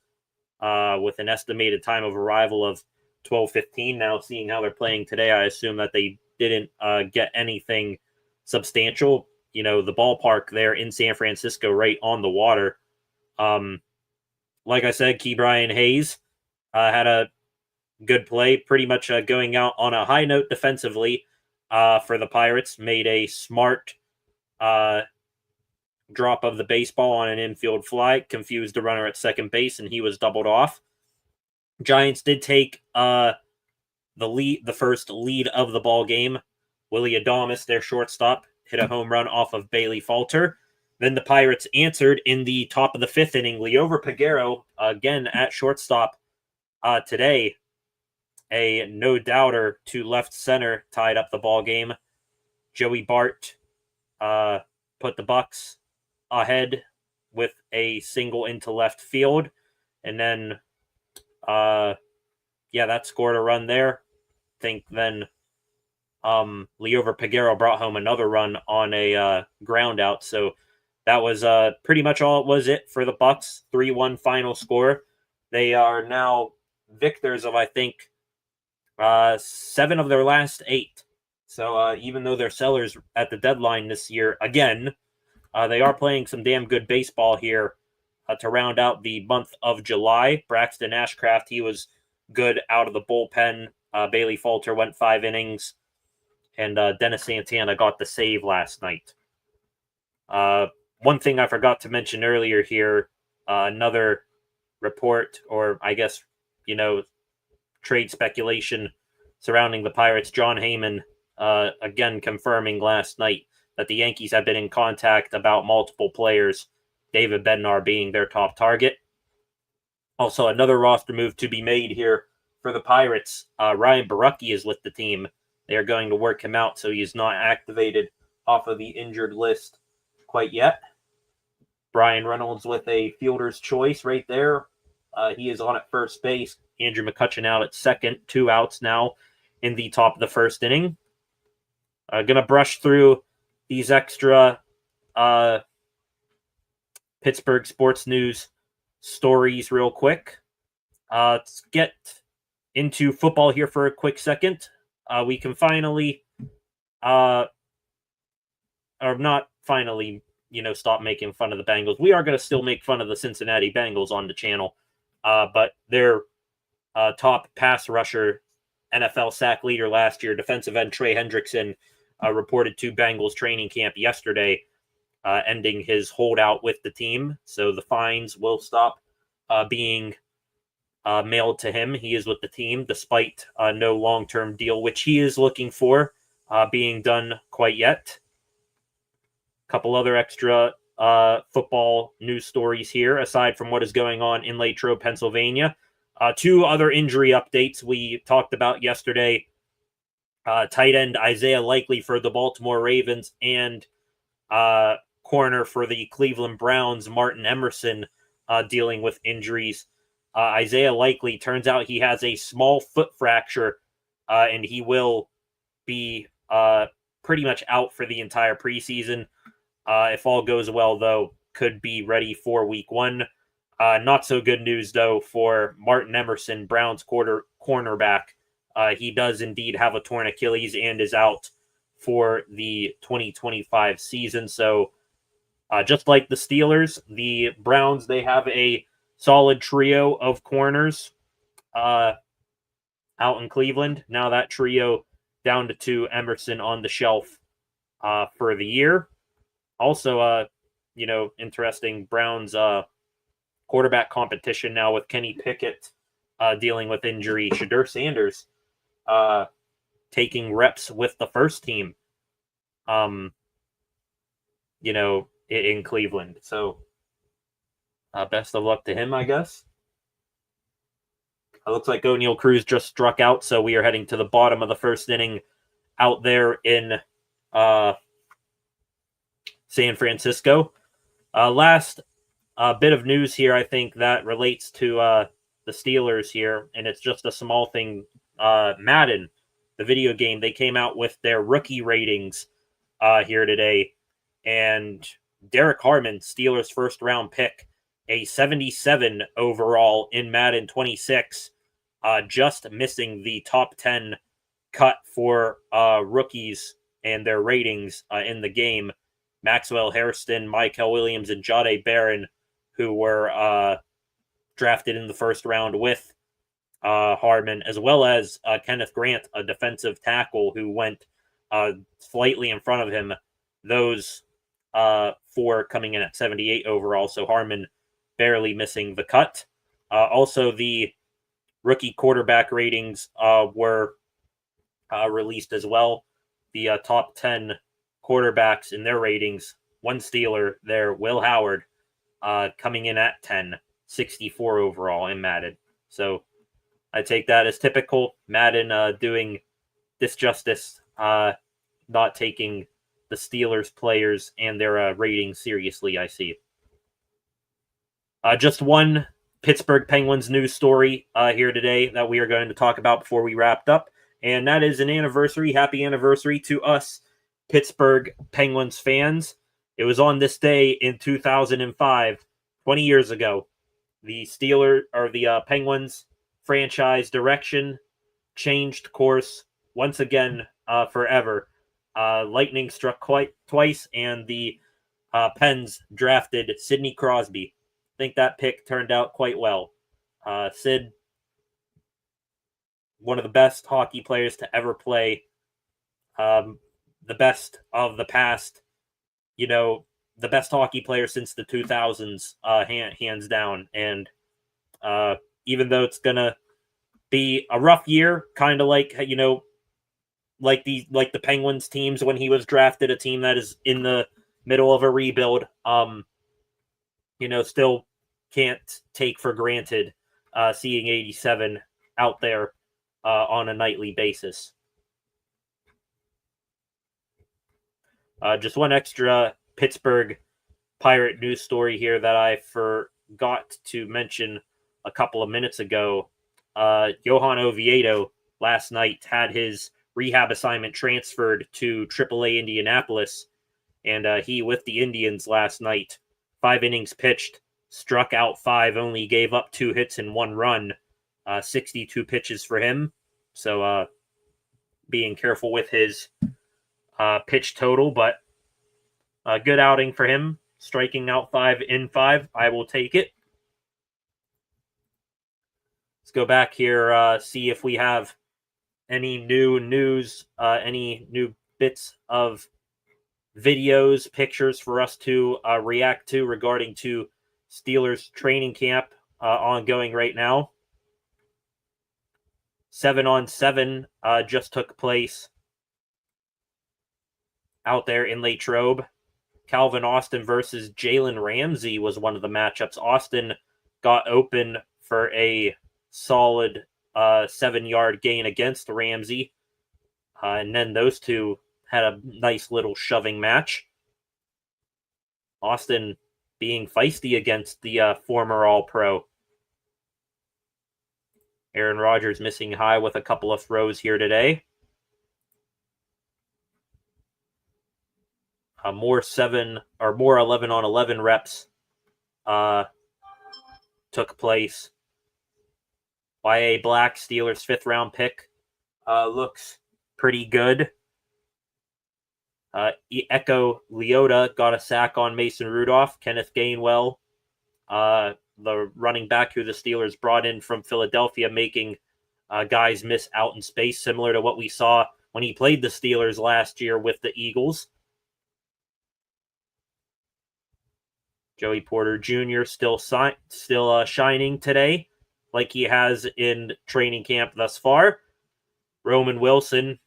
with an estimated time of arrival of 12:15. Now, seeing how they're playing today, I assume that they didn't get anything substantial. You know, the ballpark there in San Francisco, right on the water. Like I said, Ke'Bryan Hayes had a good play, pretty much going out on a high note defensively for the Pirates. Made a smart drop of the baseball on an infield fly, confused the runner at second base, and he was doubled off. Giants did take the first lead of the ball game. Willie Adames, their shortstop, hit a home run off of Bailey Falter. Then the Pirates answered in the top of the 5th inning. Liover Peguero, again at shortstop today. A no-doubter to left center tied up the ball game. Joey Bart put the Bucs ahead with a single into left field. And then, that scored a run there. I think then Liover Peguero brought home another run on a ground out. So that was pretty much all it was for the Bucs. 3-1 final score. They are now victors of, I think, 7 of their last 8. So even though they're sellers at the deadline this year, again, they are playing some damn good baseball here to round out the month of July. Braxton Ashcraft, he was good out of the bullpen. Bailey Falter went 5 innings. And Dennis Santana got the save last night. One thing I forgot to mention earlier here, another report, or I guess, trade speculation surrounding the Pirates. John Heyman, again, confirming last night that the Yankees have been in contact about multiple players, David Bednar being their top target. Also, another roster move to be made here for the Pirates. Ryan Borucki is with the team. They are going to work him out, so he's not activated off of the injured list quite yet. Brian Reynolds with a fielder's choice right there. He is on at first base. Andrew McCutchen out at second. 2 outs now in the top of the 1st inning. Going to brush through these extra Pittsburgh sports news stories real quick. Let's get into football here for a quick second. We can finally, or not finally, stop making fun of the Bengals. We are going to still make fun of the Cincinnati Bengals on the channel, but their top pass rusher, NFL sack leader last year, defensive end Trey Hendrickson, reported to Bengals training camp yesterday, ending his holdout with the team. So the fines will stop being mailed to him. He is with the team despite no long-term deal, which he is looking for, being done quite yet. A couple other extra football news stories here, aside from what is going on in Latrobe, Pennsylvania. 2 other injury updates we talked about yesterday. tight end Isaiah Likely for the Baltimore Ravens, and corner for the Cleveland Browns, Martin Emerson, dealing with injuries. Isaiah Likely, turns out he has a small foot fracture, and he will be pretty much out for the entire preseason. If all goes well, though, could be ready for week 1. Not so good news, though, for Martin Emerson, Browns cornerback. He does indeed have a torn Achilles and is out for the 2025 season. So just like the Steelers, the Browns, they have a solid trio of corners out in Cleveland. Now that trio down to 2, Emerson on the shelf for the year. Also, interesting, Browns quarterback competition now with Kenny Pickett dealing with injury. Shadur Sanders taking reps with the first team, in Cleveland. So best of luck to him, I guess. It looks like O'Neal Cruz just struck out, so we are heading to the bottom of the first inning out there in San Francisco. Last bit of news here, I think, that relates to the Steelers here, and it's just a small thing. Madden, the video game, they came out with their rookie ratings here today, and Derek Harmon, Steelers' first-round pick, a 77 overall in Madden 26, just missing the top 10 cut for rookies and their ratings in the game. Maxwell Hairston, Michael Williams, and Jahdae Barron, who were drafted in the first round with Harmon, as well as Kenneth Grant, a defensive tackle who went slightly in front of him. Those 4 coming in at 78 overall, so Harmon barely missing the cut. Also, the rookie quarterback ratings were released as well. The top 10 quarterbacks in their ratings, one Steeler there, Will Howard, coming in at 10, 64 overall in Madden. So I take that as typical. Madden doing disjustice, not taking the Steelers players and their ratings seriously, I see. Just one Pittsburgh Penguins news story here today that we are going to talk about before we wrapped up, and that is an anniversary. Happy anniversary to us Pittsburgh Penguins fans. It was on this day in 2005, 20 years ago, the Penguins franchise direction changed course once again forever. Lightning struck twice, and the Pens drafted Sidney Crosby. I think that pick turned out quite well. Sid, one of the best hockey players to ever play, the best of the past, the best hockey player since the 2000s, hands down. And even though it's going to be a rough year, kind of like, like the Penguins teams when he was drafted, a team that is in the middle of a rebuild, still can't take for granted seeing 87 out there on a nightly basis. Just one extra Pittsburgh Pirate news story here that I forgot to mention a couple of minutes ago. Johan Oviedo last night had his rehab assignment transferred to AAA Indianapolis, and he, with the Indians last night, 5 innings pitched, struck out 5, only gave up 2 hits and 1 run, 62 pitches for him. So being careful with his pitch total, but a good outing for him, striking out 5 in 5. I will take it. Let's go back here, see if we have any new news, any new bits of videos, pictures for us to react to regarding to Steelers training camp ongoing right now. 7-on-7 just took place out there in Latrobe. Calvin Austin versus Jalen Ramsey was one of the matchups. Austin got open for a solid 7-yard gain against Ramsey. And then those two had a nice little shoving match. Austin being feisty against the former All-Pro. Aaron Rodgers missing high with a couple of throws here today. More 11 on 11 reps took place. Y.A. Black, Steelers' 5th round pick, looks pretty good. Echo Leota got a sack on Mason Rudolph. Kenneth Gainwell, the running back who the Steelers brought in from Philadelphia, making guys miss out in space, similar to what we saw when he played the Steelers last year with the Eagles. Joey Porter Jr. still shining today, like he has in training camp thus far. Roman Wilson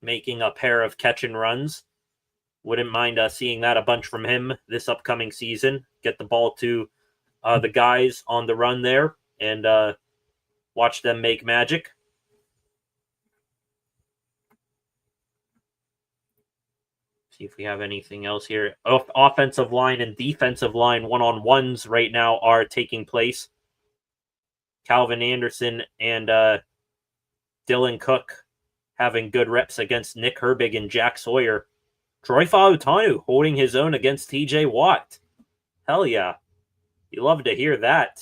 making a pair of catch and runs. Wouldn't mind seeing that a bunch from him this upcoming season. Get the ball to the guys on the run there and watch them make magic. See if we have anything else here. Offensive line and defensive line one-on-ones right now are taking place. Calvin Anderson and Dylan Cook having good reps against Nick Herbig and Jack Sawyer. Troy Fautanu holding his own against TJ Watt. Hell yeah. You love to hear that.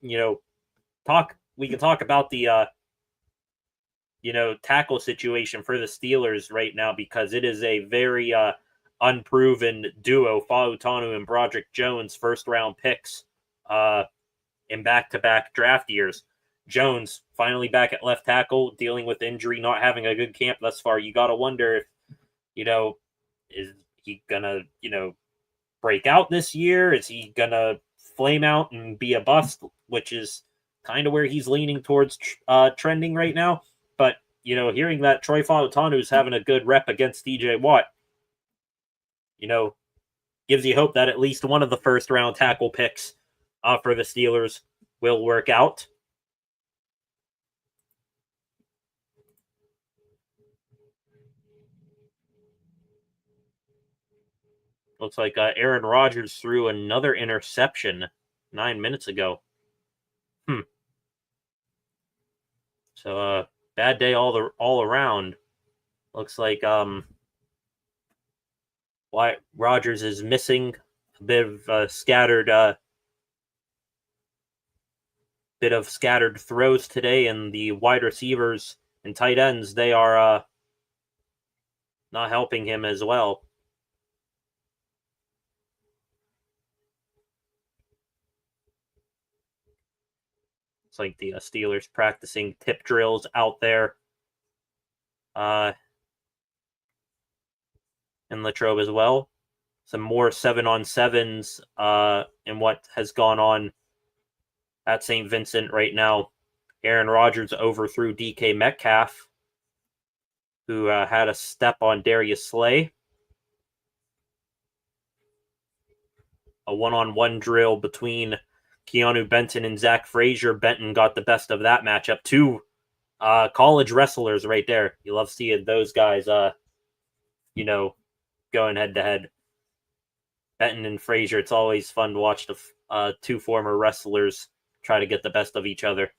We can talk about the tackle situation for the Steelers right now, because it is a very unproven duo. Fautanu and Broderick Jones, 1st round picks in back-to-back draft years. Jones finally back at left tackle, dealing with injury, not having a good camp thus far. You got to wonder if, is he going to, break out this year? Is he going to flame out and be a bust, which is kind of where he's leaning towards trending right now. But, hearing that Troy Fautanu is having a good rep against TJ Watt, gives you hope that at least one of the 1st round tackle picks for the Steelers will work out. Looks like Aaron Rodgers threw another interception 9 minutes ago. So bad day all around. Looks like Rodgers is missing a bit of scattered throws today, and the wide receivers and tight ends, they are not helping him as well. It's like the Steelers practicing tip drills out there in Latrobe as well. Some more 7-on-7s in what has gone on at St. Vincent right now. Aaron Rodgers overthrew DK Metcalf, who had a step on Darius Slay. A one-on-one drill between Keanu Benton and Zach Frazier. Benton got the best of that matchup. 2 college wrestlers right there. You love seeing those guys, going head-to-head. Benton and Frazier, it's always fun to watch the 2 former wrestlers try to get the best of each other.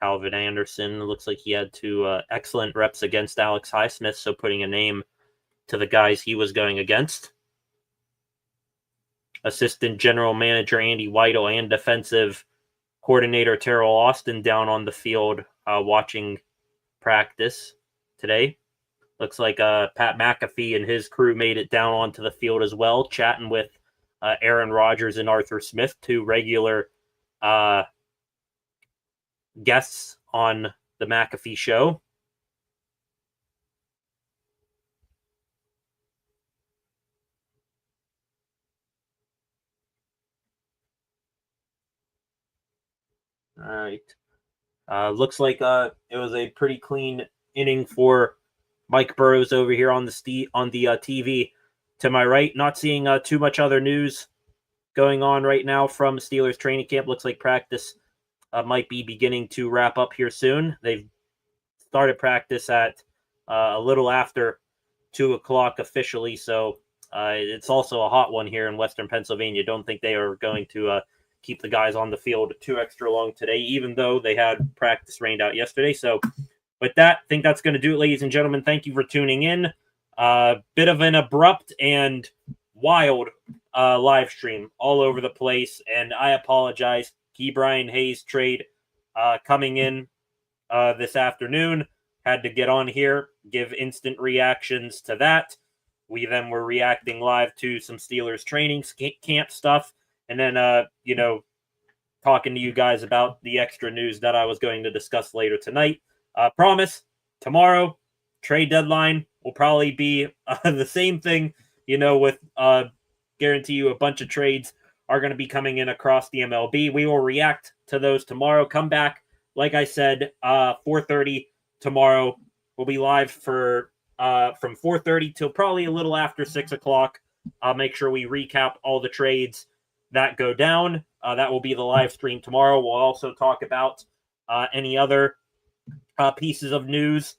Calvin Anderson, looks like he had 2 excellent reps against Alex Highsmith, so putting a name to the guys he was going against. Assistant General Manager Andy Weidel and Defensive Coordinator Terrell Austin down on the field watching practice today. Looks like Pat McAfee and his crew made it down onto the field as well, chatting with Aaron Rodgers and Arthur Smith, 2 regular guests on the McAfee show. All right. Looks like it was a pretty clean inning for Mike Burrows over here on the TV to my right. Not seeing too much other news going on right now from Steelers training camp. Looks like practice might be beginning to wrap up here soon. They've started practice at a little after 2 o'clock officially, so it's also a hot one here in Western Pennsylvania. Don't think they are going to keep the guys on the field too extra long today, even though they had practice rained out yesterday. So with that, I think that's going to do it, ladies and gentlemen. Thank you for tuning in. Bit of an abrupt and wild live stream all over the place, and I apologize. Ke'Bryan Hayes trade coming in this afternoon. Had to get on here, give instant reactions to that. We then were reacting live to some Steelers training camp stuff, and then talking to you guys about the extra news that I was going to discuss later tonight. Promise, tomorrow, trade deadline will probably be the same thing, with guarantee you a bunch of trades are going to be coming in across the MLB. We will react to those tomorrow. Come back, like I said, 4:30 tomorrow. We'll be live for from 4:30 till probably a little after 6 o'clock. I'll make sure we recap all the trades that go down. That will be the live stream tomorrow. We'll also talk about any other pieces of news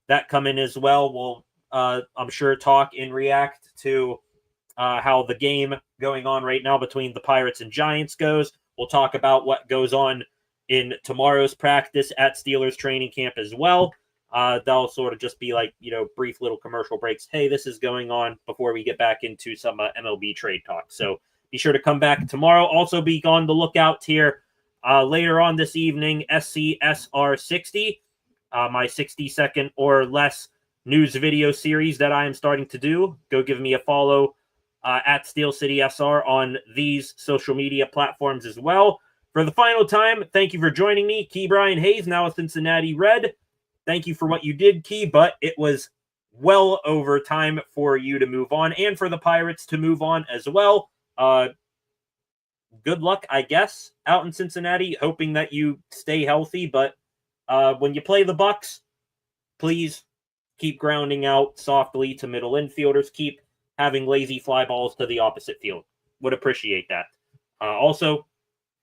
that come in as well. We'll, I'm sure, talk and react to how the game going on right now between the Pirates and Giants goes. We'll talk about what goes on in tomorrow's practice at Steelers training camp as well. They'll sort of just be like, brief little commercial breaks. Hey, this is going on before we get back into some MLB trade talk. So be sure to come back tomorrow. Also be on the lookout here later on this evening, SCSR 60, my 60-second or less news video series that I am starting to do. Go give me a follow at Steel City SR on these social media platforms as well. For the final time, thank you for joining me, Ke'Bryan Hayes, now a Cincinnati Red. Thank you for what you did, Key, but it was well over time for you to move on and for the Pirates to move on as well. Good luck, I guess, out in Cincinnati, hoping that you stay healthy. But when you play the Bucs, please keep grounding out softly to middle infielders. Keep having lazy fly balls to the opposite field. Would appreciate that. Also,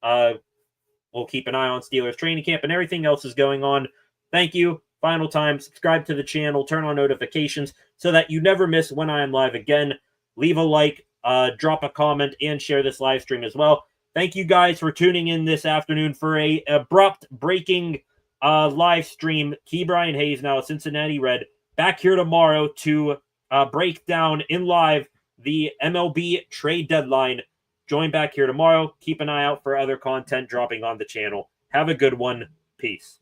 we'll keep an eye on Steelers training camp and everything else is going on. Thank you. Final time, subscribe to the channel, turn on notifications so that you never miss when I am live again. Leave a like, drop a comment, and share this live stream as well. Thank you guys for tuning in this afternoon for a abrupt breaking live stream. Ke'Bryan Hayes, now a Cincinnati Red, back here tomorrow to break down in live the MLB trade deadline. Join back here tomorrow. Keep an eye out for other content dropping on the channel. Have a good one. Peace.